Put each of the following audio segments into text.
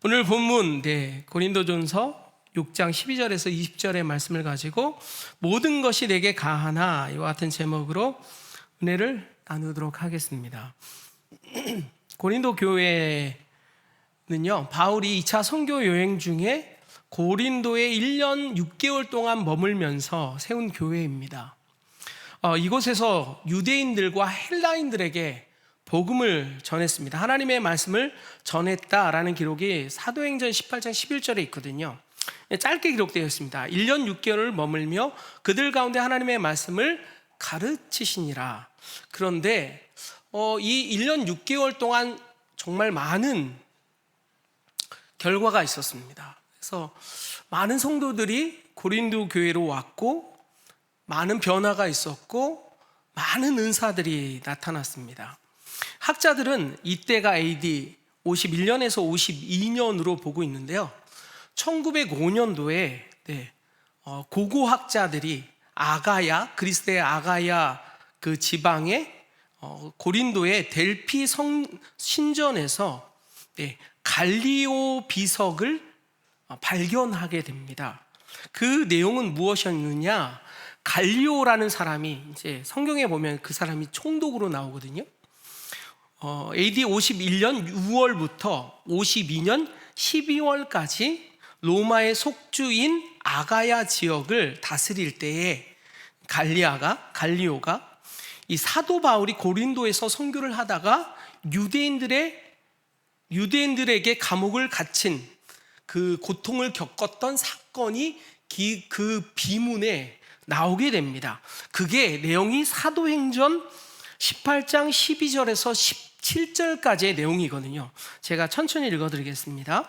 오늘 본문 고린도전서 6장 12절에서 20절의 말씀을 가지고 모든 것이 내게 가하나 이와 같은 제목으로 은혜를 나누도록 하겠습니다. 고린도 교회는요, 바울이 2차 선교 여행 중에 고린도에 1년 6개월 동안 머물면서 세운 교회입니다. 이곳에서 유대인들과 헬라인들에게 복음을 전했습니다. 하나님의 말씀을 전했다라는 기록이 사도행전 18장 11절에 있거든요. 짧게 기록되어 있습니다. 1년 6개월을 머물며 그들 가운데 하나님의 말씀을 가르치시니라. 그런데 이 1년 6개월 동안 정말 많은 결과가 있었습니다. 그래서 많은 성도들이 고린도 교회로 왔고 많은 변화가 있었고 많은 은사들이 나타났습니다. 학자들은 이때가 AD 51년에서 52년으로 보고 있는데요. 1905년도에 고고학자들이 아가야, 그리스의 아가야 그 지방의 고린도의 델피 신전에서 갈리오 비석을 발견하게 됩니다. 그 내용은 무엇이었느냐? 갈리오라는 사람이 이제 성경에 보면 그 사람이 총독으로 나오거든요. AD 51년 6월부터 52년 12월까지 로마의 속주인 아가야 지역을 다스릴 때에 갈리오가 이 사도 바울이 고린도에서 선교를 하다가 유대인들에게 감옥을 갇힌 그 고통을 겪었던 사건이 그 비문에 나오게 됩니다. 그게 내용이 사도행전 18장 12절에서 17절까지의 내용이거든요. 제가 천천히 읽어드리겠습니다.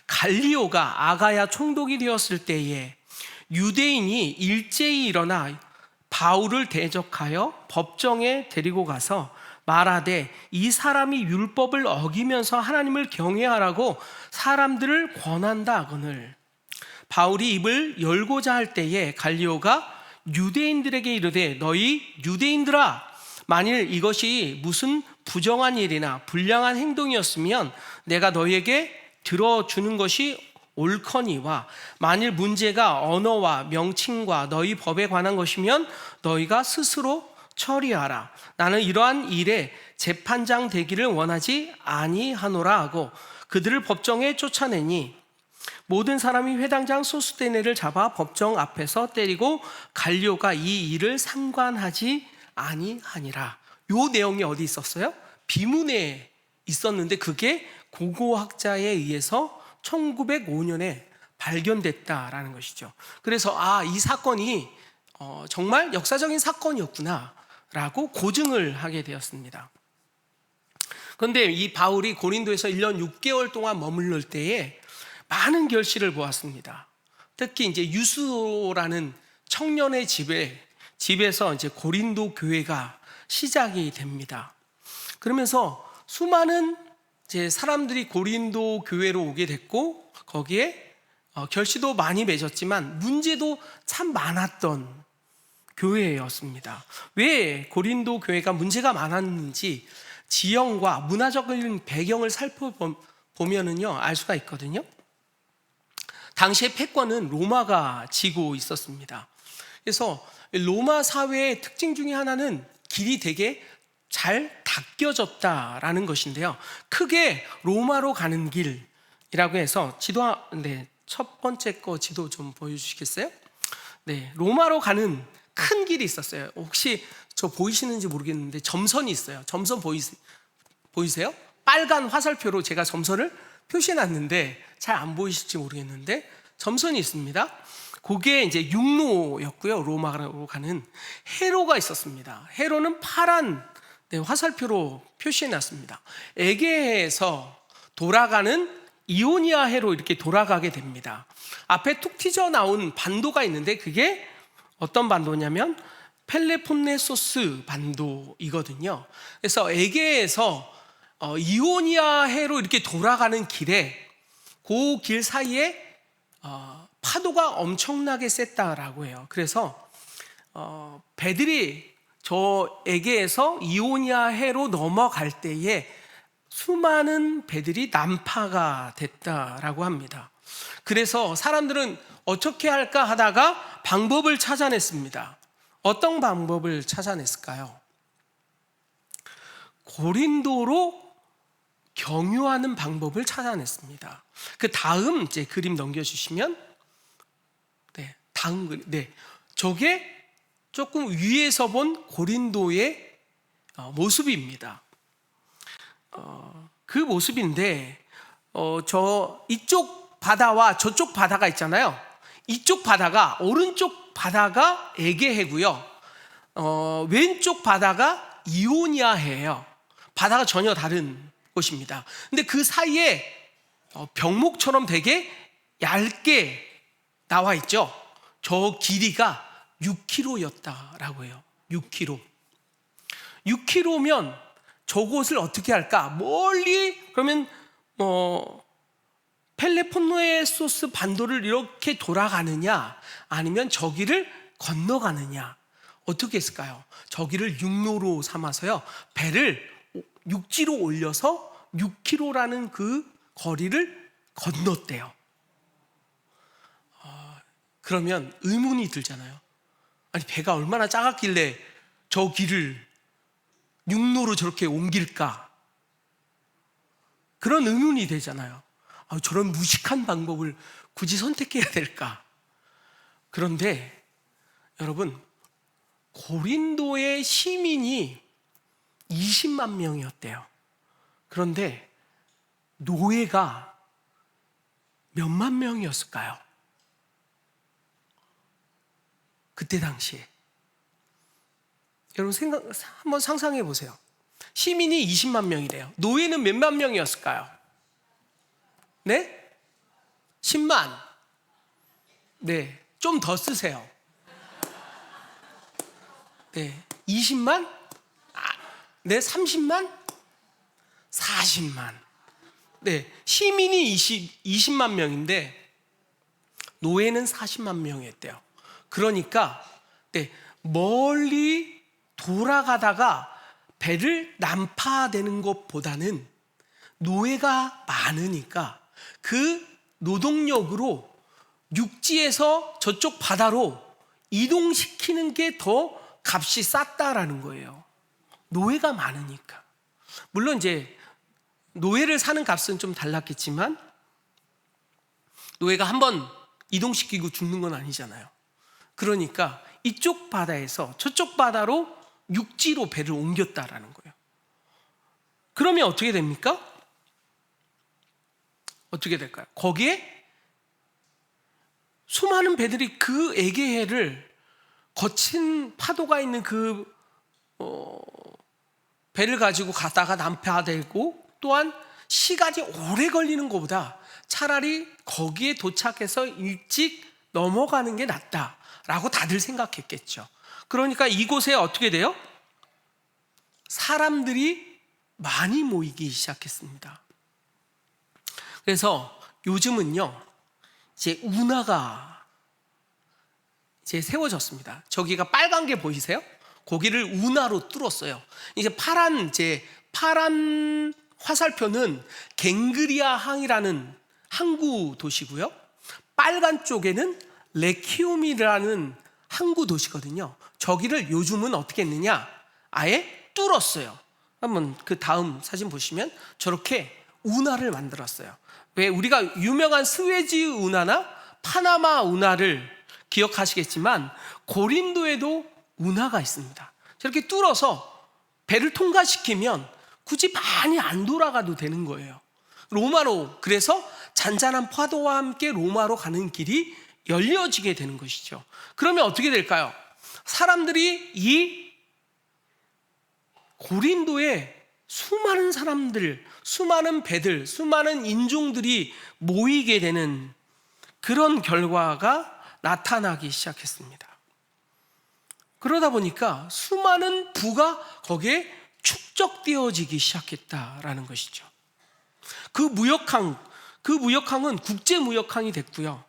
갈리오가 아가야 총독이 되었을 때에 유대인이 일제히 일어나 바울을 대적하여 법정에 데리고 가서 말하되 이 사람이 율법을 어기면서 하나님을 경외하라고 사람들을 권한다 하거늘. 바울이 입을 열고자 할 때에 갈리오가 유대인들에게 이르되 너희 유대인들아, 만일 이것이 무슨 부정한 일이나 불량한 행동이었으면 내가 너희에게 들어주는 것이 옳거니와 만일 문제가 언어와 명칭과 너희 법에 관한 것이면 너희가 스스로 처리하라. 나는 이러한 일에 재판장 되기를 원하지 아니하노라 하고 그들을 법정에 쫓아내니 모든 사람이 회당장 소스데네를 잡아 법정 앞에서 때리고 갈리오가 이 일을 상관하지 아니하니라. 요 내용이 어디 있었어요? 비문에 있었는데 그게 고고학자에 의해서 1905년에 발견됐다라는 것이죠. 그래서 이 사건이 정말 역사적인 사건이었구나 라고 고증을 하게 되었습니다. 그런데 이 바울이 고린도에서 1년 6개월 동안 머물러 때에 많은 결실을 보았습니다. 특히 이제 유수라는 청년의 집에서 이제 고린도 교회가 시작이 됩니다. 그러면서 수많은 이제 사람들이 고린도 교회로 오게 됐고 거기에 결실도 많이 맺었지만 문제도 참 많았던 교회였습니다. 왜 고린도 교회가 문제가 많았는지 지형과 문화적인 배경을 살펴보면은요 알 수가 있거든요. 당시의 패권은 로마가 쥐고 있었습니다. 그래서 로마 사회의 특징 중에 하나는 길이 되게 잘 닦여졌다라는 것인데요. 크게 로마로 가는 길이라고 해서 첫 번째 거 지도 좀 보여주시겠어요? 로마로 가는 큰 길이 있었어요. 혹시 저 보이시는지 모르겠는데 점선이 있어요. 점선 보이세요? 빨간 화살표로 제가 점선을 표시해놨는데 잘 안 보이실지 모르겠는데 점선이 있습니다. 그게 이제 육로였고요. 로마로 가는 해로가 있었습니다. 해로는 파란 화살표로 표시해놨습니다. 에게에서 돌아가는 이오니아 해로 이렇게 돌아가게 됩니다. 앞에 툭 튀져 나온 반도가 있는데 그게 어떤 반도냐면 펠레폰네소스 반도이거든요. 그래서 에게에서 이오니아 해로 이렇게 돌아가는 길에 그 길 사이에 파도가 엄청나게 셌다라고 해요. 그래서 배들이 저 에게에서 이오니아 해로 넘어갈 때에 수많은 배들이 난파가 됐다라고 합니다. 그래서 사람들은 어떻게 할까 하다가 방법을 찾아냈습니다. 어떤 방법을 찾아냈을까요? 고린도로 경유하는 방법을 찾아냈습니다. 그 다음 이제 그림 넘겨주시면, 다음 그림, 저게 조금 위에서 본 고린도의 모습입니다. 그 모습인데, 이쪽 바다와 저쪽 바다가 있잖아요. 이쪽 바다가, 오른쪽 바다가 에게해고요. 왼쪽 바다가 이오니아해예요. 바다가 전혀 다른 곳입니다. 근데 그 사이에 병목처럼 되게 얇게 나와 있죠. 저 길이가 6km였다라고 해요. 6km면 저곳을 어떻게 할까? 멀리 그러면 펠레폰네소스 반도를 이렇게 돌아가느냐, 아니면 저기를 건너가느냐, 어떻게 했을까요? 저기를 육로로 삼아서요, 배를 육지로 올려서 6km라는 그 거리를 건넜대요. 그러면 의문이 들잖아요. 아니, 배가 얼마나 작았길래 저 길을 육로로 저렇게 옮길까? 그런 의문이 되잖아요. 저런 무식한 방법을 굳이 선택해야 될까? 그런데 여러분, 고린도의 시민이 20만 명이었대요. 그런데 노예가 몇만 명이었을까요? 그때 당시에. 여러분 한번 상상해 보세요. 시민이 20만 명이래요. 노예는 몇만 명이었을까요? 네? 10만. 네, 좀 더 쓰세요. 네, 20만? 네, 30만? 40만. 네, 시민이 20만 명인데 노예는 40만 명이었대요. 그러니까 멀리 돌아가다가 배를 난파되는 것보다는 노예가 많으니까 그 노동력으로 육지에서 저쪽 바다로 이동시키는 게 더 값이 쌌다라는 거예요. 노예가 많으니까. 물론 이제 노예를 사는 값은 좀 달랐겠지만 노예가 한번 이동시키고 죽는 건 아니잖아요. 그러니까 이쪽 바다에서 저쪽 바다로 육지로 배를 옮겼다라는 거예요. 그러면 어떻게 됩니까? 어떻게 될까요? 거기에 수많은 배들이 그 에게해를 거친 파도가 있는 그 배를 가지고 가다가 난파되고, 또한 시간이 오래 걸리는 것보다 차라리 거기에 도착해서 일찍 넘어가는 게 낫다라고 다들 생각했겠죠. 그러니까 이곳에 어떻게 돼요? 사람들이 많이 모이기 시작했습니다. 그래서 요즘은요, 이제 운하가 이제 세워졌습니다. 저기가 빨간 게 보이세요? 거기를 운하로 뚫었어요. 이제 파란 화살표는 갱그리아 항이라는 항구 도시고요. 빨간 쪽에는 레키움이라는 항구 도시거든요. 저기를 요즘은 어떻게 했느냐? 아예 뚫었어요. 한번 그 다음 사진 보시면 저렇게 운하를 만들었어요. 왜 우리가 유명한 스웨지 운하나 파나마 운하를 기억하시겠지만 고린도에도 운하가 있습니다. 저렇게 뚫어서 배를 통과시키면 굳이 많이 안 돌아가도 되는 거예요. 로마로, 그래서 잔잔한 파도와 함께 로마로 가는 길이 열려지게 되는 것이죠. 그러면 어떻게 될까요? 사람들이 이 고린도에 수많은 사람들, 수많은 배들, 수많은 인종들이 모이게 되는 그런 결과가 나타나기 시작했습니다. 그러다 보니까 수많은 부가 거기에 축적되어지기 시작했다라는 것이죠. 그 무역항은 국제무역항이 됐고요.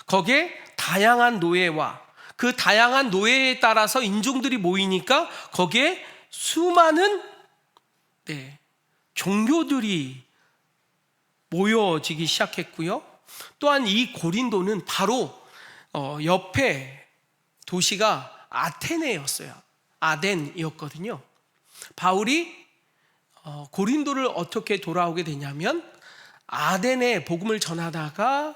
거기에 다양한 노예와 그 다양한 노예에 따라서 인종들이 모이니까 거기에 수많은 종교들이 모여지기 시작했고요. 또한 이 고린도는 바로 옆에 도시가 아테네였어요. 아덴이었거든요. 바울이 고린도를 어떻게 돌아오게 되냐면 아덴에 복음을 전하다가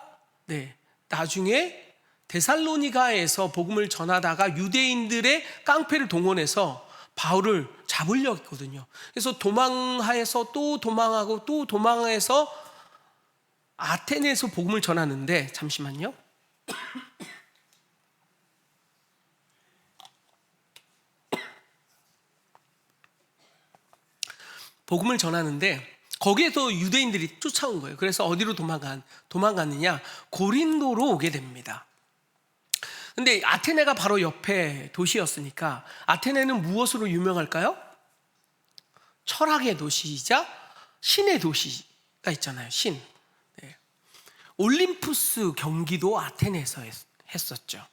나중에 데살로니가에서 복음을 전하다가 유대인들의 깡패를 동원해서 바울을 잡으려고 했거든요. 그래서 도망해서 또 도망하고 또 도망해서 아테네에서 복음을 전하는데, 잠시만요. 복음을 전하는데 거기에서 유대인들이 쫓아온 거예요. 그래서 어디로 도망갔느냐? 고린도로 오게 됩니다. 근데 아테네가 바로 옆에 도시였으니까, 아테네는 무엇으로 유명할까요? 철학의 도시이자 신의 도시가 있잖아요. 신. 올림푸스 경기도 아테네에서 했었죠.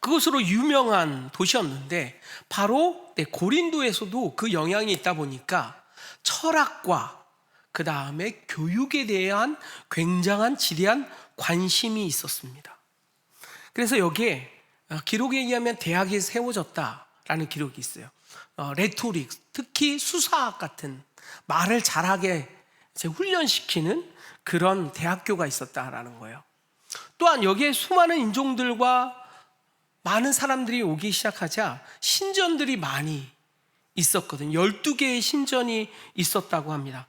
그것으로 유명한 도시였는데 바로 고린도에서도 그 영향이 있다 보니까 철학과 그 다음에 교육에 대한 굉장한 지대한 관심이 있었습니다. 그래서 여기에 기록에 의하면 대학이 세워졌다라는 기록이 있어요. 레토릭, 특히 수사학 같은 말을 잘하게 훈련시키는 그런 대학교가 있었다라는 거예요. 또한 여기에 수많은 인종들과 많은 사람들이 오기 시작하자 신전들이 많이 있었거든요. 12개의 신전이 있었다고 합니다.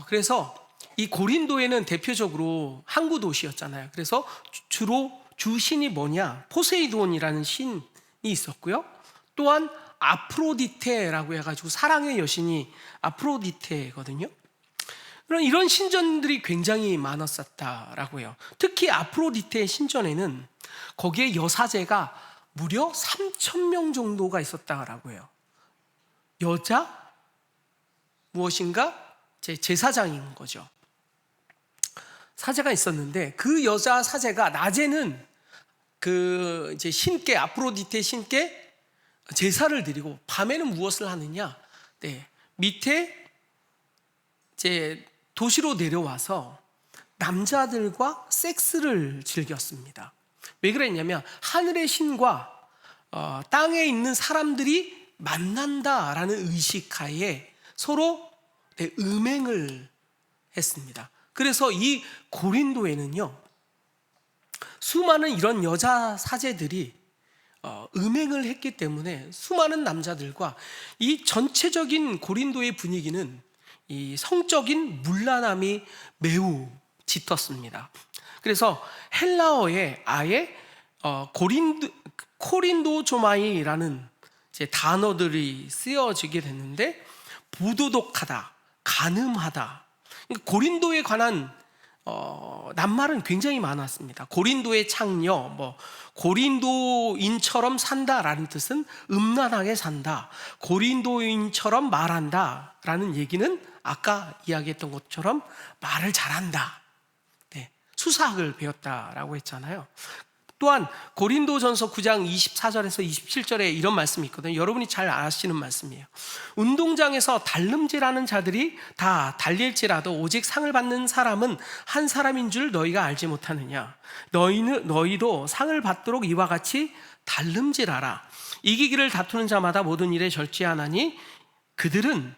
그래서 이 고린도에는 대표적으로 항구 도시였잖아요. 그래서 주로 주신이 뭐냐? 포세이돈이라는 신이 있었고요. 또한 아프로디테라고 해가지고 사랑의 여신이 아프로디테거든요. 그런 이런 신전들이 굉장히 많았었다라고 해요. 특히 아프로디테의 신전에는 거기에 여사제가 무려 3,000명 정도가 있었다라고 해요. 여자 무엇인가? 제사장인 거죠. 사제가 있었는데 그 여자 사제가 낮에는 그 신께, 아프로디테 신께 제사를 드리고 밤에는 무엇을 하느냐? 밑에 도시로 내려와서 남자들과 섹스를 즐겼습니다. 왜 그랬냐면 하늘의 신과 땅에 있는 사람들이 만난다라는 의식하에 서로 음행을 했습니다. 그래서 이 고린도에는요, 수많은 이런 여자 사제들이 음행을 했기 때문에 수많은 남자들과 이 전체적인 고린도의 분위기는 이 성적인 문란함이 매우 짙었습니다. 그래서 헬라어에 아예 코린도조마이라는 단어들이 쓰여지게 됐는데, 부도덕하다, 간음하다, 고린도에 관한 낱말은 굉장히 많았습니다. 고린도의 창녀, 고린도인처럼 산다라는 뜻은 음란하게 산다, 고린도인처럼 말한다라는 얘기는 아까 이야기했던 것처럼 말을 잘한다, 수사학을 배웠다라고 했잖아요. 또한 고린도전서 9장 24절에서 27절에 이런 말씀이 있거든요. 여러분이 잘 아시는 말씀이에요. 운동장에서 달름질하는 자들이 다 달릴지라도 오직 상을 받는 사람은 한 사람인 줄 너희가 알지 못하느냐? 너희도 상을 받도록 이와 같이 달름질하라. 이기기를 다투는 자마다 모든 일에 절제하나니 그들은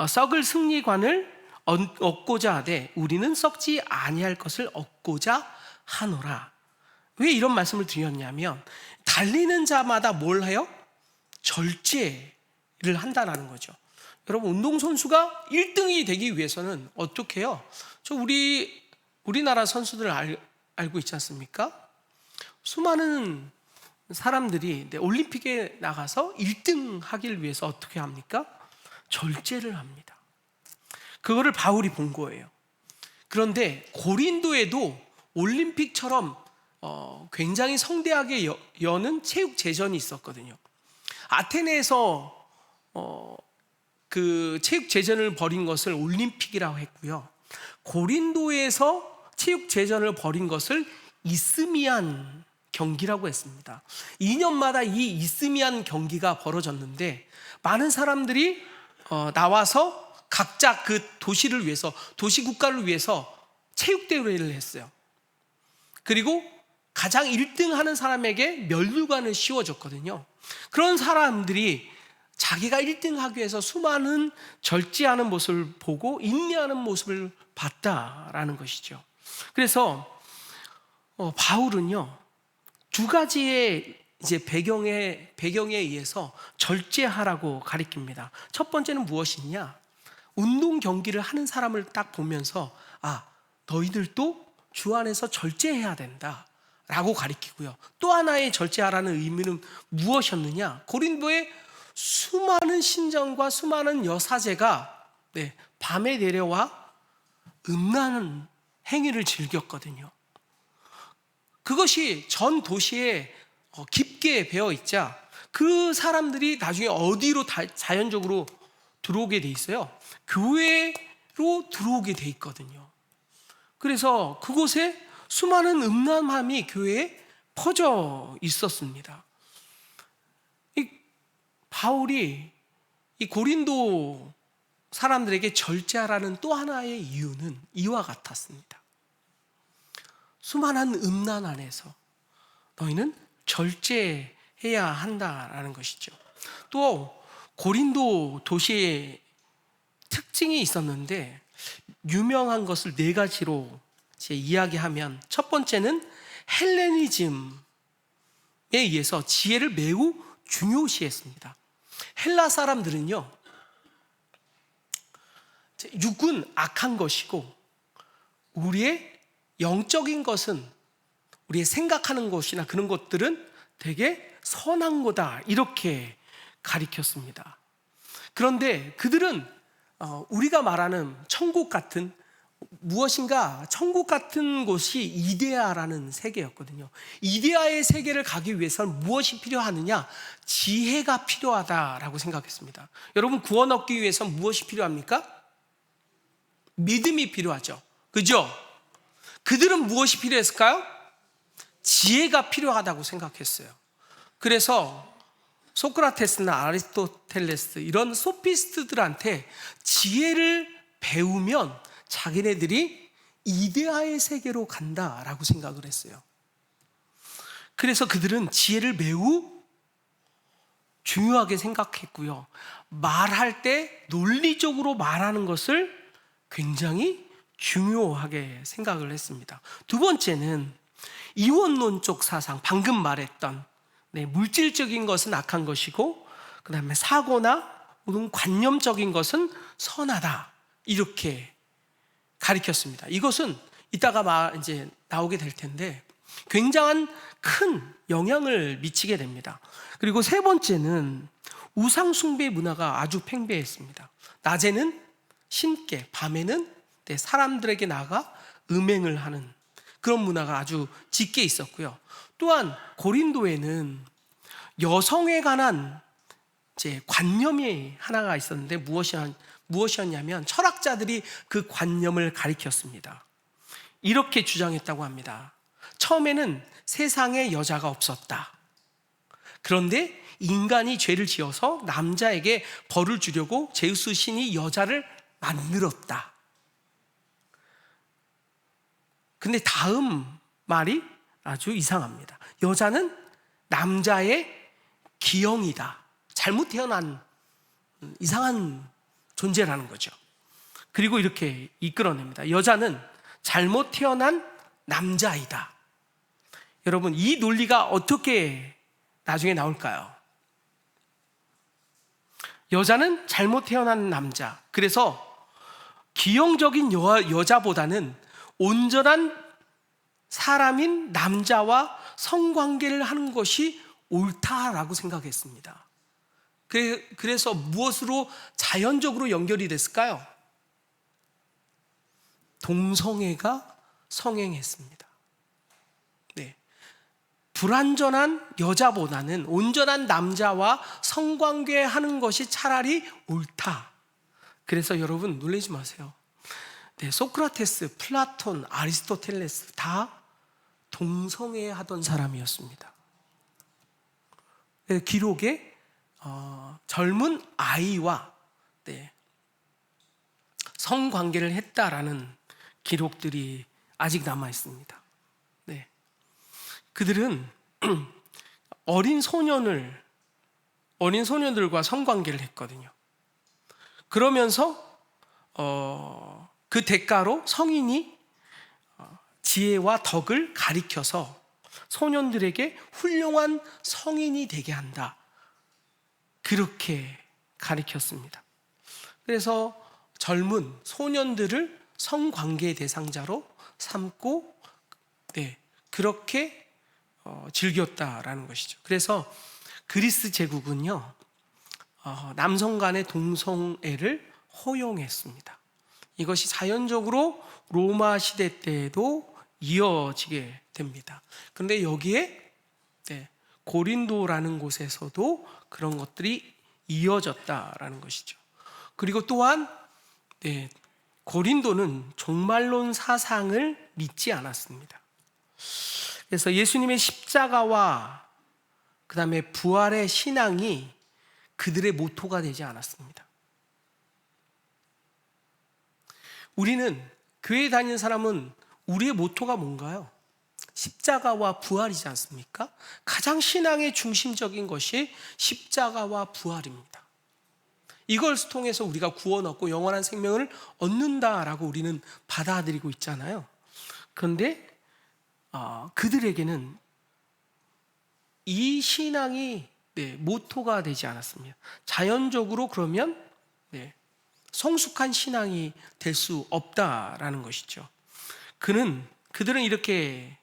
썩을 승리관을 얻고자 하되 우리는 썩지 아니할 것을 얻고자 하노라. 왜 이런 말씀을 드렸냐면, 달리는 자마다 뭘 해요? 절제를 한다는 거죠. 여러분, 운동선수가 1등이 되기 위해서는 어떻게 해요? 우리나라 선수들 알고 있지 않습니까? 수많은 사람들이 올림픽에 나가서 1등 하길 위해서 어떻게 합니까? 절제를 합니다. 그거를 바울이 본 거예요. 그런데 고린도에도 올림픽처럼 굉장히 성대하게 여는 체육제전이 있었거든요. 아테네에서 그 체육제전을 벌인 것을 올림픽이라고 했고요. 고린도에서 체육제전을 벌인 것을 이스미안 경기라고 했습니다. 2년마다 이 이스미안 경기가 벌어졌는데 많은 사람들이 나와서 각자 그 도시를 위해서, 도시 국가를 위해서 체육대회를 했어요. 그리고 가장 1등 하는 사람에게 면류관을 씌워줬거든요. 그런 사람들이 자기가 1등 하기 위해서 수많은 절제하는 모습을 보고 인내하는 모습을 봤다라는 것이죠. 그래서 바울은요, 두 가지의 이제 배경에 의해서 절제하라고 가리킵니다. 첫 번째는 무엇이냐? 운동 경기를 하는 사람을 딱 보면서 너희들도 주 안에서 절제해야 된다 라고 가리키고요. 또 하나의 절제하라는 의미는 무엇이었느냐? 고린도의 수많은 신전과 수많은 여사제가 밤에 내려와 음란한 행위를 즐겼거든요. 그것이 전 도시에 깊게 배어 있자 그 사람들이 나중에 어디로 자연적으로 들어오게 돼 있어요? 교회로 들어오게 돼 있거든요. 그래서 그곳에 수많은 음란함이 교회에 퍼져 있었습니다. 바울이 이 고린도 사람들에게 절제하라는 또 하나의 이유는 이와 같았습니다. 수많은 음란 안에서 너희는 절제해야 한다라는 것이죠. 또 고린도 도시의 특징이 있었는데 유명한 것을 4가지로 이야기하면, 첫 번째는 헬레니즘에 의해서 지혜를 매우 중요시했습니다. 헬라 사람들은요, 육은 악한 것이고 우리의 영적인 것은, 우리의 생각하는 것이나 그런 것들은 되게 선한 거다, 이렇게 가리켰습니다. 그런데 그들은 우리가 말하는 천국 같은, 무엇인가 천국 같은 곳이 이데아라는 세계였거든요. 이데아의 세계를 가기 위해서는 무엇이 필요하느냐? 지혜가 필요하다라고 생각했습니다. 여러분, 구원 얻기 위해서는 무엇이 필요합니까? 믿음이 필요하죠. 그죠? 그들은 무엇이 필요했을까요? 지혜가 필요하다고 생각했어요. 그래서 소크라테스나 아리스토텔레스, 이런 소피스트들한테 지혜를 배우면 자기네들이 이데아의 세계로 간다라고 생각을 했어요. 그래서 그들은 지혜를 매우 중요하게 생각했고요. 말할 때 논리적으로 말하는 것을 굉장히 중요하게 생각을 했습니다. 두 번째는 이원론적 사상, 방금 말했던 물질적인 것은 악한 것이고 그 다음에 사고나 혹은 관념적인 것은 선하다, 이렇게 가리켰습니다. 이것은 이따가 이제 나오게 될 텐데 굉장한 큰 영향을 미치게 됩니다. 그리고 세 번째는 우상 숭배 문화가 아주 팽배했습니다. 낮에는 신께, 밤에는 사람들에게 나아가 음행을 하는 그런 문화가 아주 짙게 있었고요. 또한 고린도에는 여성에 관한 이제 관념이 하나가 있었는데 무엇이었냐면 철학자들이 그 관념을 가리켰습니다. 이렇게 주장했다고 합니다. 처음에는 세상에 여자가 없었다. 그런데 인간이 죄를 지어서 남자에게 벌을 주려고 제우스 신이 여자를 만들었다. 근데 다음 말이 아주 이상합니다. 여자는 남자의 기형이다. 잘못 태어난 이상한 존재라는 거죠. 그리고 이렇게 이끌어냅니다. 여자는 잘못 태어난 남자이다. 여러분, 이 논리가 어떻게 나중에 나올까요? 여자는 잘못 태어난 남자. 그래서 기형적인 여자보다는 온전한 사람인 남자와 성관계를 하는 것이 옳다라고 생각했습니다. 그래서 무엇으로 자연적으로 연결이 됐을까요? 동성애가 성행했습니다. 불완전한 여자보다는 온전한 남자와 성관계하는 것이 차라리 옳다. 그래서 여러분 놀라지 마세요. 소크라테스, 플라톤, 아리스토텔레스 다 동성애 하던 사람이었습니다. 기록에 젊은 아이와 성관계를 했다라는 기록들이 아직 남아 있습니다. 네. 그들은 어린 소년들과 성관계를 했거든요. 그러면서 그 대가로 성인이 지혜와 덕을 가리켜서 소년들에게 훌륭한 성인이 되게 한다. 그렇게 가리켰습니다. 그래서 젊은 소년들을 성관계의 대상자로 삼고 그렇게 즐겼다라는 것이죠. 그래서 그리스 제국은요, 남성 간의 동성애를 허용했습니다. 이것이 자연적으로 로마 시대 때에도 이어지게 됩니다. 그런데 여기에 고린도라는 곳에서도 그런 것들이 이어졌다라는 것이죠. 그리고 또한 고린도는 종말론 사상을 믿지 않았습니다. 그래서 예수님의 십자가와 그 다음에 부활의 신앙이 그들의 모토가 되지 않았습니다. 우리는 교회 다니는 사람은 우리의 모토가 뭔가요? 십자가와 부활이지 않습니까? 가장 신앙의 중심적인 것이 십자가와 부활입니다. 이걸 통해서 우리가 구원 얻고 영원한 생명을 얻는다라고 우리는 받아들이고 있잖아요. 그런데 그들에게는 이 신앙이 모토가 되지 않았습니다. 자연적으로 그러면 성숙한 신앙이 될 수 없다라는 것이죠. 그들은 이렇게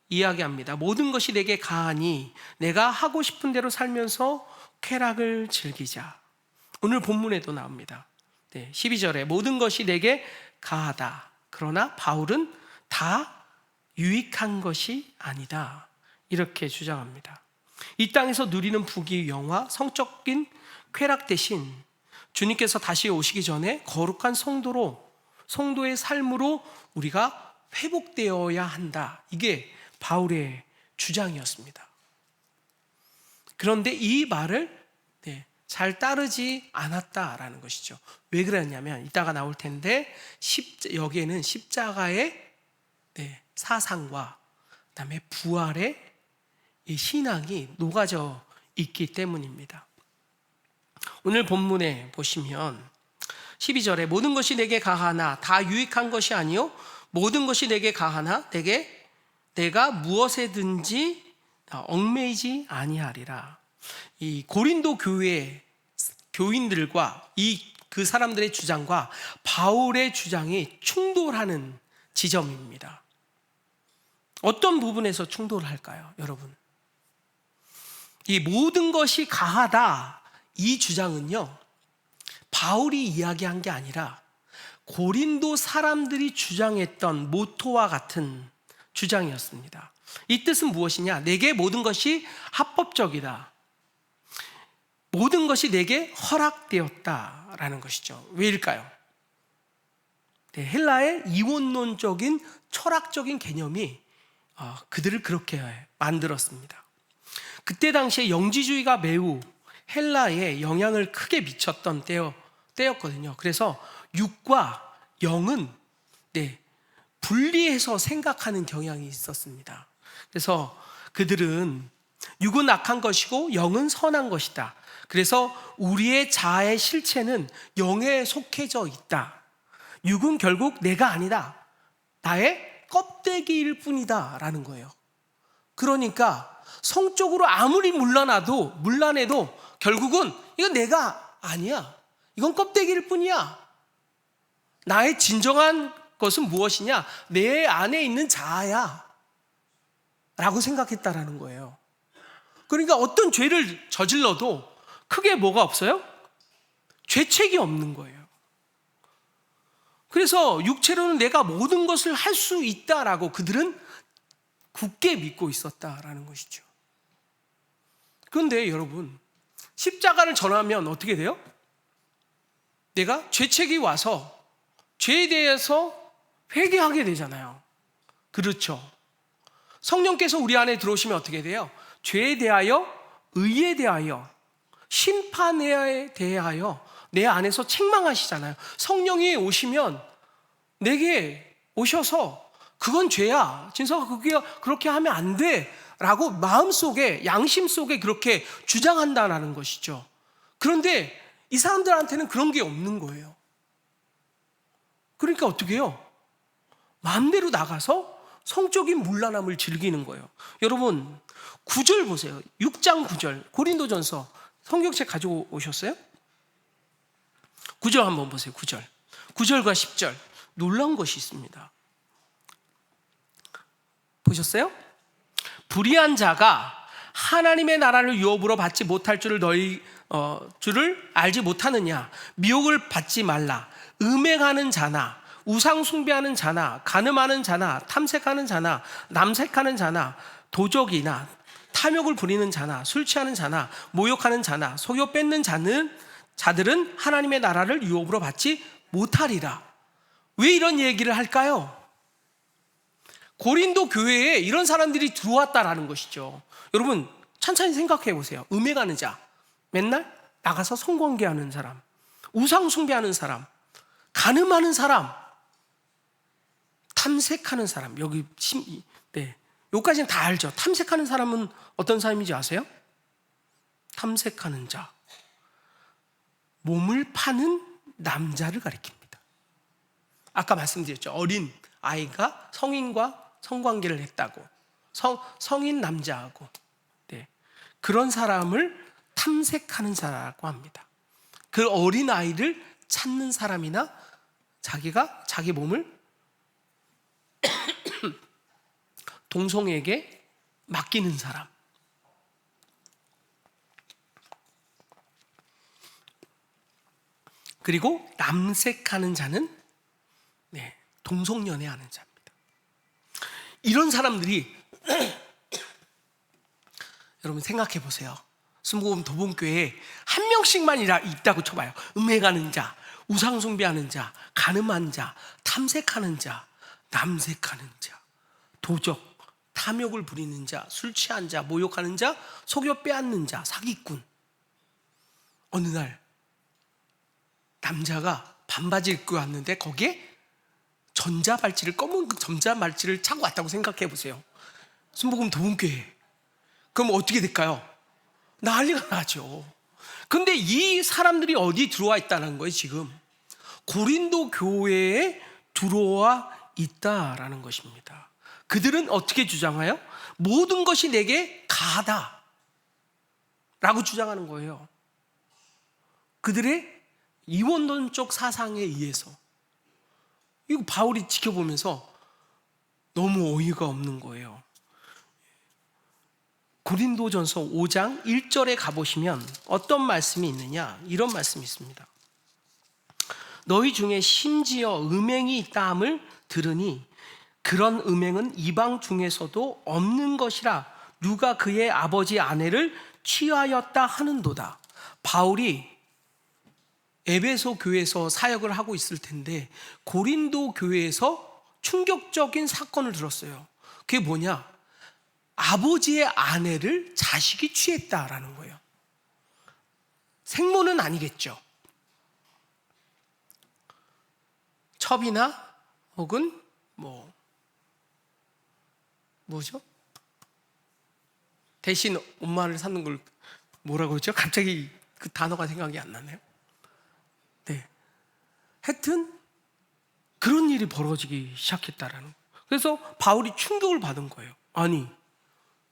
이야기합니다. 모든 것이 내게 가하니 내가 하고 싶은 대로 살면서 쾌락을 즐기자. 오늘 본문에도 나옵니다. 12절에 모든 것이 내게 가하다. 그러나 바울은 다 유익한 것이 아니다. 이렇게 주장합니다. 이 땅에서 누리는 부귀 영화, 성적인 쾌락 대신 주님께서 다시 오시기 전에 거룩한 성도의 삶으로 우리가 회복되어야 한다. 이게 바울의 주장이었습니다. 그런데 이 말을 잘 따르지 않았다라는 것이죠. 왜 그랬냐면 이따가 나올 텐데 여기에는 십자가의 사상과 그다음에 부활의 이 신앙이 녹아져 있기 때문입니다. 오늘 본문에 보시면 12절에 모든 것이 내게 가하나 다 유익한 것이 아니요 모든 것이 내게 가하나 내가 무엇에든지 얽매이지 아니하리라. 이 고린도 교회 교인들과 그 사람들의 주장과 바울의 주장이 충돌하는 지점입니다. 어떤 부분에서 충돌할까요, 여러분? 이 모든 것이 가하다 이 주장은요, 바울이 이야기한 게 아니라 고린도 사람들이 주장했던 모토와 같은 주장이었습니다. 이 뜻은 무엇이냐? 내게 모든 것이 합법적이다. 모든 것이 내게 허락되었다라는 것이죠. 왜일까요? 헬라의 이원론적인 철학적인 개념이 그들을 그렇게 만들었습니다. 그때 당시에 영지주의가 매우 헬라에 영향을 크게 미쳤던 때였거든요. 그래서 육과 영은 분리해서 생각하는 경향이 있었습니다. 그래서 그들은 육은 악한 것이고 영은 선한 것이다. 그래서 우리의 자아의 실체는 영에 속해져 있다. 육은 결국 내가 아니다. 나의 껍데기일 뿐이다 라는 거예요. 그러니까 성적으로 아무리 문란해도 결국은 이건 내가 아니야. 이건 껍데기일 뿐이야. 나의 진정한 것은 무엇이냐? 내 안에 있는 자아야 라고 생각했다라는 거예요. 그러니까 어떤 죄를 저질러도 크게 뭐가 없어요? 죄책이 없는 거예요. 그래서 육체로는 내가 모든 것을 할 수 있다라고 그들은 굳게 믿고 있었다라는 것이죠. 그런데 여러분, 십자가를 전하면 어떻게 돼요? 내가 죄책이 와서 죄에 대해서 회개하게 되잖아요. 그렇죠. 성령께서 우리 안에 들어오시면 어떻게 돼요? 죄에 대하여, 의에 대하여, 심판에 대하여 내 안에서 책망하시잖아요. 성령이 오시면 내게 오셔서 그건 죄야. 진서가 그렇게 하면 안 돼. 라고 마음속에, 양심 속에 그렇게 주장한다라는 것이죠. 그런데 이 사람들한테는 그런 게 없는 거예요. 그러니까 어떻게 해요? 마음대로 나가서 성적인 문란함을 즐기는 거예요. 여러분, 9절 보세요. 6장 9절. 고린도전서 성경책 가지고 오셨어요? 9절 한번 보세요. 9절. 9절과 10절. 놀라운 것이 있습니다. 보셨어요? 불의한 자가 하나님의 나라를 유업으로 받지 못할 줄을 줄을 알지 못하느냐. 미혹을 받지 말라. 음행하는 자나 우상 숭배하는 자나 간음하는 자나 탐색하는 자나 남색하는 자나 도적이나 탐욕을 부리는 자나 술 취하는 자나 모욕하는 자나 속여 뺏는 자들은 하나님의 나라를 유업으로 받지 못하리라. 왜 이런 얘기를 할까요? 고린도 교회에 이런 사람들이 들어왔다라는 것이죠. 여러분 천천히 생각해 보세요. 음행하는 자, 맨날 나가서 성관계하는 사람, 우상 숭배하는 사람, 간음하는 사람, 탐색하는 사람. 여기까지는 다 알죠. 탐색하는 사람은 어떤 사람인지 아세요? 탐색하는 자, 몸을 파는 남자를 가리킵니다. 아까 말씀드렸죠. 어린 아이가 성인과 성관계를 했다고. 성인 남자하고. 네. 그런 사람을 탐색하는 자라고 합니다. 그 어린 아이를 찾는 사람이나 자기가 자기 몸을 동성에게 맡기는 사람. 그리고 남색하는 자는 동성연애하는 자입니다. 이런 사람들이 여러분 생각해 보세요. 순복음 도봉교회에 한 명씩만 있다고 쳐봐요. 음행하는 자, 우상 숭배하는 자, 간음한 자, 탐색하는 자, 남색하는 자, 도적, 탐욕을 부리는 자, 술 취한 자, 모욕하는 자, 속여 빼앗는 자, 사기꾼. 어느 날 남자가 반바지를 입고 왔는데 거기에 전자발찌를, 검은 전자발찌를 차고 왔다고 생각해 보세요. 순복음 도봉교회. 그럼 어떻게 될까요? 난리가 나죠. 근데 이 사람들이 어디 들어와 있다는 거예요? 지금 고린도 교회에 들어와 있다라는 것입니다. 그들은 어떻게 주장해요? 모든 것이 내게 가하다 라고 주장하는 거예요. 그들의 이원론적 사상에 의해서. 이거 바울이 지켜보면서 너무 어이가 없는 거예요. 고린도전서 5장 1절에 가보시면 어떤 말씀이 있느냐, 이런 말씀이 있습니다. 너희 중에 심지어 음행이 있다 함을 들으니 그런 음행은 이방 중에서도 없는 것이라 누가 그의 아버지 아내를 취하였다 하는도다. 바울이 에베소 교회에서 사역을 하고 있을 텐데 고린도 교회에서 충격적인 사건을 들었어요. 그게 뭐냐? 아버지의 아내를 자식이 취했다라는 거예요. 생모는 아니겠죠. 첩이나 혹은 뭐죠? 대신 엄마를 삼는 걸 뭐라고 그러죠? 갑자기 그 단어가 생각이 안 나네요. 네. 하여튼 그런 일이 벌어지기 시작했다라는 거예요. 그래서 바울이 충격을 받은 거예요. 아니,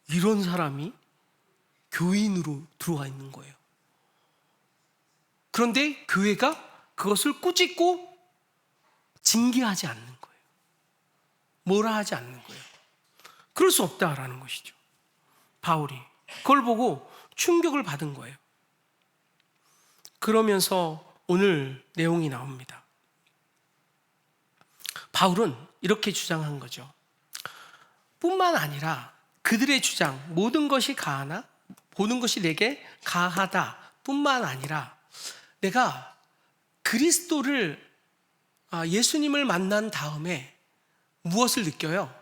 이런 사람이 교인으로 들어와 있는 거예요. 그런데 교회가 그것을 꾸짖고 징계하지 않는 거예요. 뭐라 하지 않는 거예요. 그럴 수 없다라는 것이죠. 바울이 그걸 보고 충격을 받은 거예요. 그러면서 오늘 내용이 나옵니다. 바울은 이렇게 주장한 거죠. 뿐만 아니라 그들의 주장, 모든 것이 가하나 모든 것이 내게 가하다 뿐만 아니라 내가 그리스도를 예수님을 만난 다음에 무엇을 느껴요?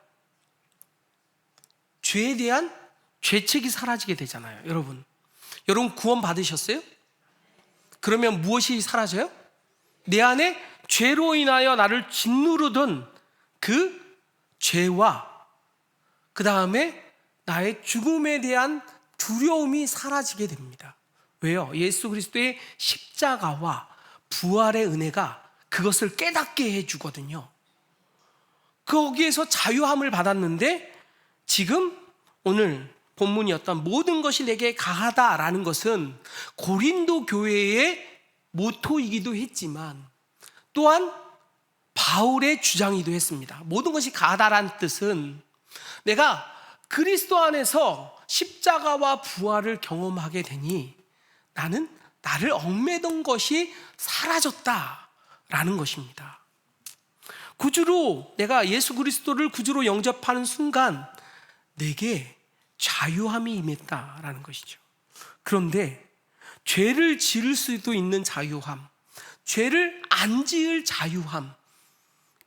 죄에 대한 죄책이 사라지게 되잖아요. 여러분 구원 받으셨어요? 그러면 무엇이 사라져요? 내 안에 죄로 인하여 나를 짓누르던 그 죄와 그 다음에 나의 죽음에 대한 두려움이 사라지게 됩니다. 왜요? 예수 그리스도의 십자가와 부활의 은혜가 그것을 깨닫게 해주거든요. 거기에서 자유함을 받았는데 지금 오늘 본문이었던 모든 것이 내게 가하다라는 것은 고린도 교회의 모토이기도 했지만 또한 바울의 주장이기도 했습니다. 모든 것이 가하다라는 뜻은 내가 그리스도 안에서 십자가와 부활을 경험하게 되니 나는 나를 얽매던 것이 사라졌다라는 것입니다. 구주로 내가 예수 그리스도를 구주로 영접하는 순간 내게 자유함이 임했다라는 것이죠. 그런데 죄를 지을 수도 있는 자유함, 죄를 안 지을 자유함,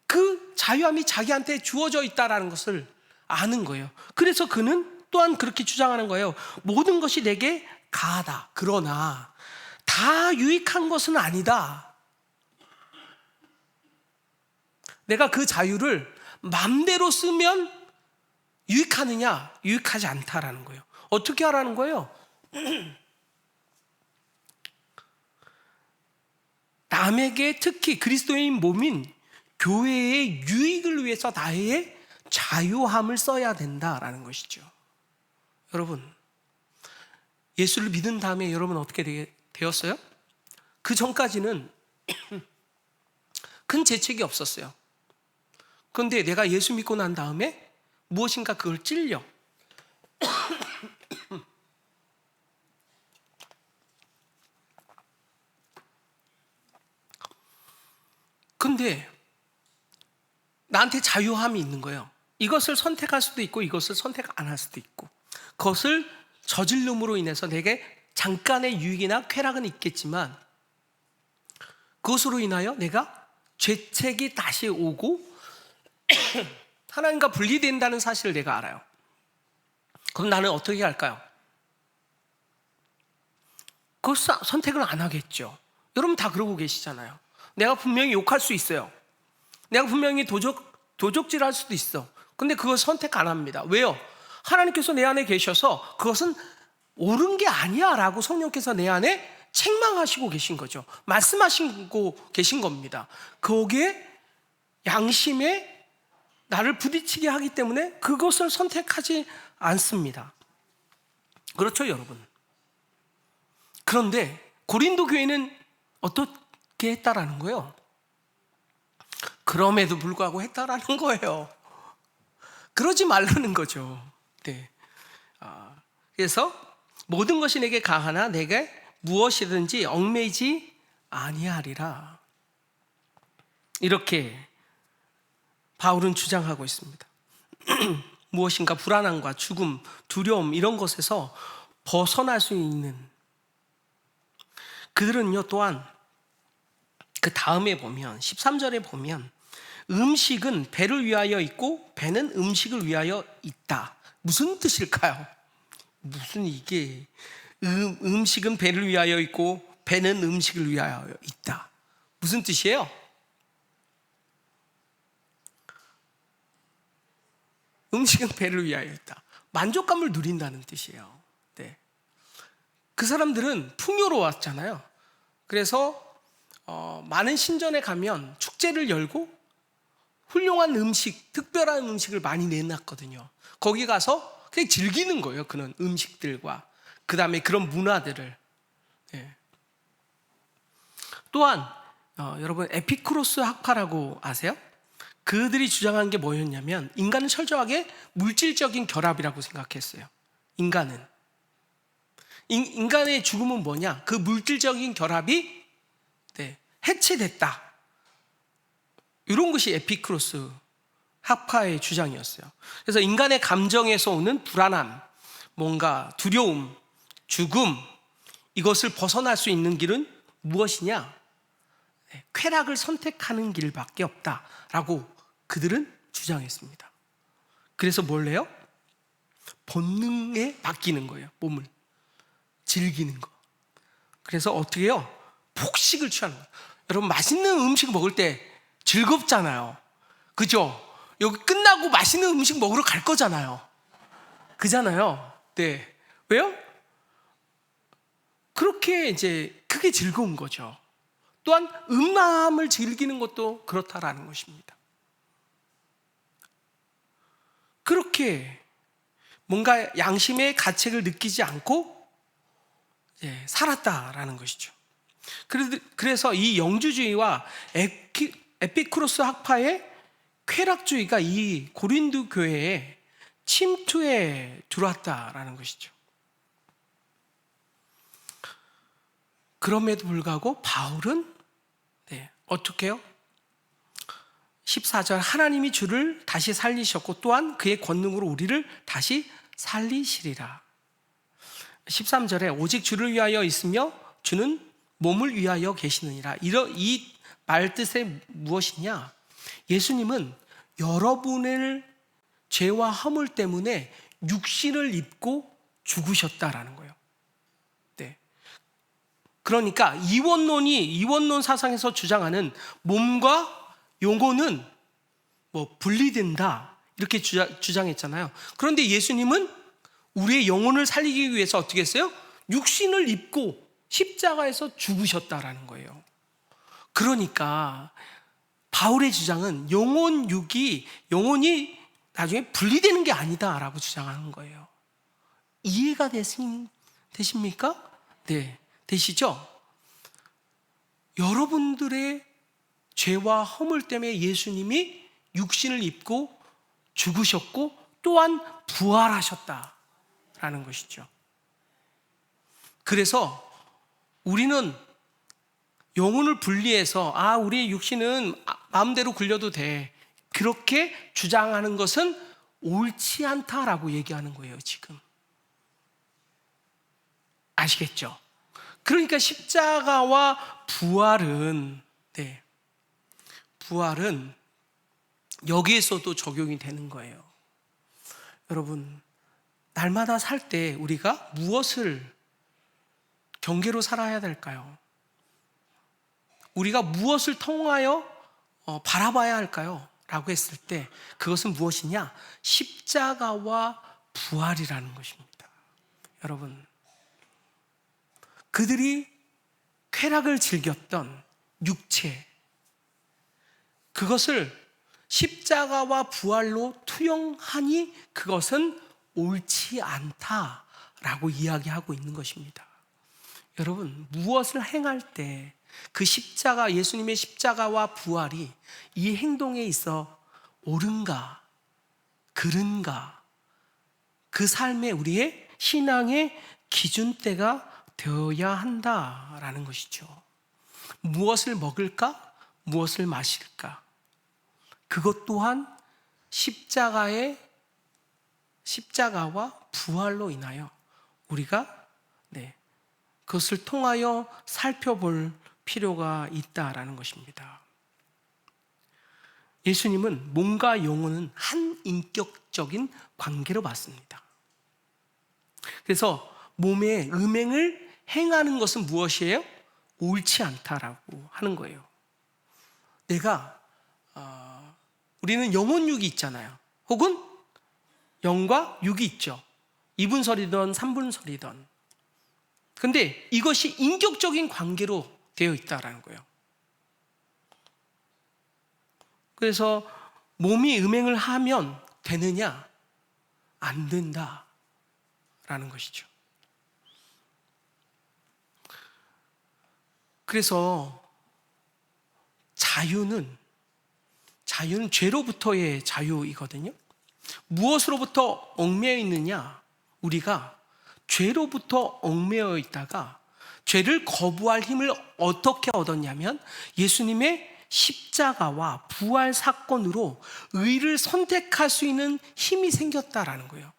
그 자유함이 자기한테 주어져 있다라는 것을 아는 거예요. 그래서 그는 또한 그렇게 주장하는 거예요. 모든 것이 내게 가하다. 그러나 다 유익한 것은 아니다. 내가 그 자유를 맘대로 쓰면 유익하느냐? 유익하지 않다라는 거예요. 어떻게 하라는 거예요? 남에게, 특히 그리스도인 몸인 교회의 유익을 위해서 나의 자유함을 써야 된다라는 것이죠. 여러분, 예수를 믿은 다음에 여러분 어떻게 되었어요? 그 전까지는 큰 재책이 없었어요. 그런데 내가 예수 믿고 난 다음에 무엇인가 그걸 찔려. 근데 나한테 자유함이 있는 거예요. 이것을 선택할 수도 있고 이것을 선택 안 할 수도 있고, 그것을 저질름으로 인해서 내게 잠깐의 유익이나 쾌락은 있겠지만 그것으로 인하여 내가 죄책이 다시 오고 하나님과 분리된다는 사실을 내가 알아요. 그럼 나는 어떻게 할까요? 그것을 선택을 안 하겠죠. 여러분 다 그러고 계시잖아요. 내가 분명히 욕할 수 있어요. 내가 분명히 도적질할 수도 있어. 근데 그걸 선택 안 합니다. 왜요? 하나님께서 내 안에 계셔서 그것은 옳은 게 아니야 라고 성령께서 내 안에 책망하시고 계신 거죠. 말씀하시고 계신 겁니다. 거기에 양심에 나를 부딪히게 하기 때문에 그것을 선택하지 않습니다. 그렇죠, 여러분? 그런데 고린도 교회는 어떻게 했다라는 거예요? 그럼에도 불구하고 했다라는 거예요. 그러지 말라는 거죠. 네. 그래서 모든 것이 내게 가하나 내게 무엇이든지 얽매이지 아니하리라. 이렇게 바울은 주장하고 있습니다. 무엇인가 불안함과 죽음, 두려움 이런 것에서 벗어날 수 있는 그들은요, 또한 그 다음에 보면 13절에 보면 음식은 배를 위하여 있고 배는 음식을 위하여 있다. 무슨 뜻일까요? 무슨 이게 음식은 배를 위하여 있고 배는 음식을 위하여 있다. 무슨 뜻이에요? 음식은 배를 위하여 있다. 만족감을 누린다는 뜻이에요. 네. 그 사람들은 풍요로웠잖아요. 그래서 많은 신전에 가면 축제를 열고 훌륭한 음식, 특별한 음식을 많이 내놨거든요. 거기 가서 그냥 즐기는 거예요. 그런 음식들과 그 다음에 그런 문화들을. 네. 또한 여러분 에피쿠로스 학파라고 아세요? 그들이 주장한 게 뭐였냐면 인간은 철저하게 물질적인 결합이라고 생각했어요. 인간의 죽음은 뭐냐? 그 물질적인 결합이 해체됐다. 이런 것이 에피쿠로스 학파의 주장이었어요. 그래서 인간의 감정에서 오는 불안함, 뭔가 두려움, 죽음, 이것을 벗어날 수 있는 길은 무엇이냐? 쾌락을 선택하는 길밖에 없다라고 그들은 주장했습니다. 그래서 뭘 해요? 본능에 맡기는 거예요. 몸을 즐기는 거. 그래서 어떻게 해요? 폭식을 취하는 거예요. 여러분, 맛있는 음식 먹을 때 즐겁잖아요. 그죠? 여기 끝나고 맛있는 음식 먹으러 갈 거잖아요. 그잖아요. 네. 왜요? 그렇게 이제 그게 즐거운 거죠. 또한 음란함을 즐기는 것도 그렇다라는 것입니다. 그렇게 뭔가 양심의 가책을 느끼지 않고 살았다라는 것이죠. 그래서 이 영주주의와 에피쿠로스 학파의 쾌락주의가 이 고린도 교회에 침투해 들어왔다라는 것이죠. 그럼에도 불구하고 바울은 어떻게 해요? 14절, 하나님이 주를 다시 살리셨고 또한 그의 권능으로 우리를 다시 살리시리라. 13절에 오직 주를 위하여 있으며 주는 몸을 위하여 계시느니라. 이 말뜻에 무엇이냐? 예수님은 여러분의 죄와 허물 때문에 육신을 입고 죽으셨다라는 거예요. 네. 그러니까 이원론 사상에서 주장하는 몸과 영혼은 분리된다 이렇게 주장했잖아요. 그런데 예수님은 우리의 영혼을 살리기 위해서 어떻게 했어요? 육신을 입고 십자가에서 죽으셨다라는 거예요. 그러니까 바울의 주장은 영혼이 나중에 분리되는 게 아니다라고 주장하는 거예요. 이해가 되십니까? 네, 되시죠? 여러분들의 죄와 허물 때문에 예수님이 육신을 입고 죽으셨고 또한 부활하셨다라는 것이죠. 그래서 우리는 영혼을 분리해서 우리의 육신은 마음대로 굴려도 돼, 그렇게 주장하는 것은 옳지 않다라고 얘기하는 거예요. 지금 아시겠죠? 그러니까 십자가와 부활은 여기에서도 적용이 되는 거예요. 여러분, 날마다 살 때 우리가 무엇을 경계로 살아야 될까요? 우리가 무엇을 통하여 바라봐야 할까요? 라고 했을 때 그것은 무엇이냐? 십자가와 부활이라는 것입니다. 여러분, 그들이 쾌락을 즐겼던 육체, 그것을 십자가와 부활로 투영하니 그것은 옳지 않다라고 이야기하고 있는 것입니다. 여러분, 무엇을 행할 때 그 십자가, 예수님의 십자가와 부활이 이 행동에 있어 옳은가, 그른가, 그 삶에 우리의 신앙의 기준대가 되어야 한다라는 것이죠. 무엇을 먹을까? 무엇을 마실까? 그것 또한 십자가와 부활로 인하여 우리가 그것을 통하여 살펴볼 필요가 있다라는 것입니다. 예수님은 몸과 영혼은 한 인격적인 관계로 봤습니다. 그래서 몸의 음행을 행하는 것은 무엇이에요? 옳지 않다라고 하는 거예요. 우리는 영혼육이 있잖아요. 혹은 영과 육이 있죠. 2분설이든 3분설이든. 근데 이것이 인격적인 관계로 되어 있다라는 거예요. 그래서 몸이 음행을 하면 되느냐? 안 된다라는 것이죠. 그래서 자유는 죄로부터의 자유이거든요. 무엇으로부터 얽매여 있느냐? 우리가 죄로부터 얽매여 있다가 죄를 거부할 힘을 어떻게 얻었냐면 예수님의 십자가와 부활 사건으로 의를 선택할 수 있는 힘이 생겼다라는 거예요.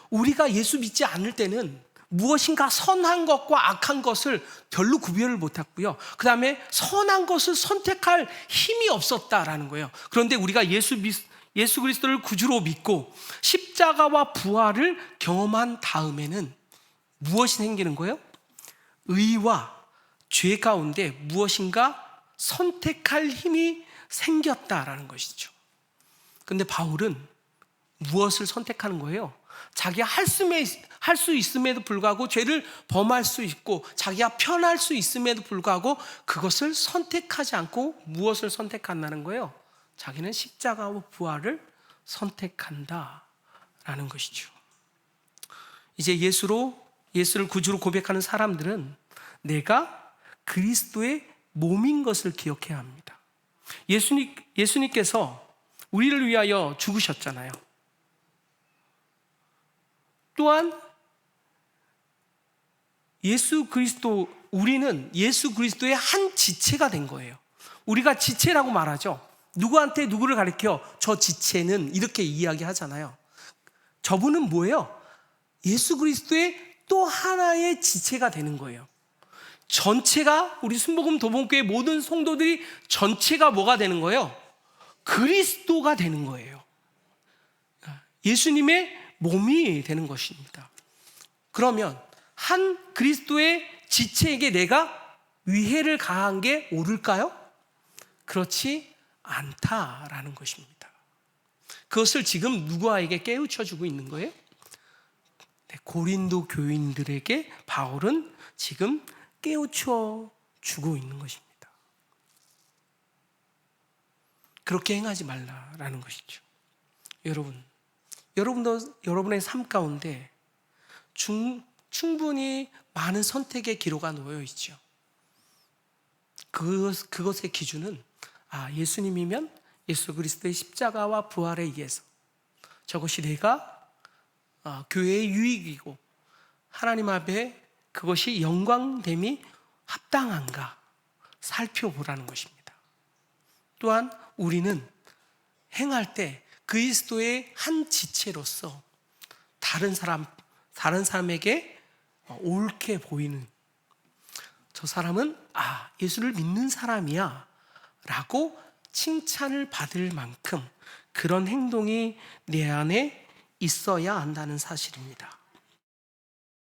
우리가 예수 믿지 않을 때는 무엇인가 선한 것과 악한 것을 별로 구별을 못했고요. 그 다음에 선한 것을 선택할 힘이 없었다라는 거예요. 그런데 우리가 예수 그리스도를 구주로 믿고 십자가와 부활을 경험한 다음에는 무엇이 생기는 거예요? 의와 죄 가운데 무엇인가 선택할 힘이 생겼다라는 것이죠. 근데 바울은 무엇을 선택하는 거예요? 자기가 할 수 있음에도 불구하고 죄를 범할 수 있고 자기가 편할 수 있음에도 불구하고 그것을 선택하지 않고 무엇을 선택한다는 거예요? 자기는 십자가와 부활을 선택한다라는 것이죠. 이제 예수를 구주로 고백하는 사람들은 내가 그리스도의 몸인 것을 기억해야 합니다. 예수님께서 우리를 위하여 죽으셨잖아요. 또한 우리는 예수 그리스도의 한 지체가 된 거예요. 우리가 지체라고 말하죠. 누구한테 누구를 가리켜 저 지체는 이렇게 이야기하잖아요. 저분은 뭐예요? 예수 그리스도의 또 하나의 지체가 되는 거예요. 전체가 우리 순복음 도봉교회 모든 성도들이 전체가 뭐가 되는 거예요? 그리스도가 되는 거예요. 예수님의 몸이 되는 것입니다. 그러면 한 그리스도의 지체에게 내가 위해를 가한 게 옳을까요? 그렇지 않다라는 것입니다. 그것을 지금 누구에게 깨우쳐주고 있는 거예요? 고린도 교인들에게 바울은 지금 깨우쳐 주고 있는 것입니다. 그렇게 행하지 말라라는 것이죠. 여러분도 여러분의 삶 가운데 충분히 많은 선택의 기로가 놓여 있죠. 그것의 기준은 예수님이면 예수 그리스도의 십자가와 부활에 의해서 저것이 내가 교회의 유익이고 하나님 앞에 그것이 영광됨이 합당한가 살펴보라는 것입니다. 또한 우리는 행할 때 그리스도의 한 지체로서 다른 사람에게 옳게 보이는 저 사람은 예수를 믿는 사람이야 라고 칭찬을 받을 만큼 그런 행동이 내 안에 있어야 한다는 사실입니다.